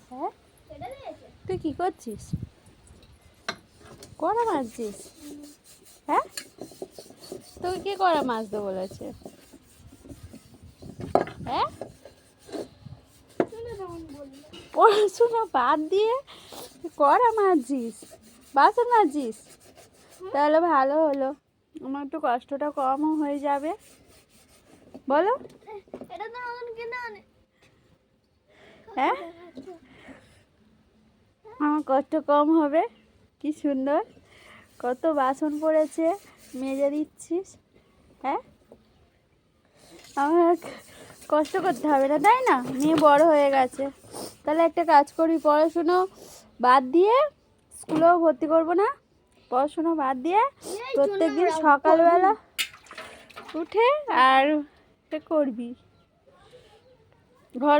হ্যাঁ, তুই কি করছিস? কড়া মারছিস? হ্যাঁ, তোকে কে কড়া মারতে বলেছে? হ্যাঁ, পড়াশোনা বাদ দিয়ে কড়া মারছিস, বাসন মারছিস? তাহলে ভালো হলো, আমার একটু কষ্টটা কমও হয়ে যাবে। বলো। হ্যাঁ, আমার কষ্ট কম হবে। কি সুন্দর কত বাসন পড়েছে, মেজে দিচ্ছিস। হ্যাঁ, আমার কষ্ট করতে হবে না, তাই না? মেয়ে বড় হয়ে গেছে, তাহলে একটা কাজ করি, পড়াশুনো বাদ দিয়ে স্কুলেও ভর্তি করবো না, পড়াশুনো বাদ দিয়ে প্রত্যেকদিন সকালবেলা উঠে আর করবি ঘর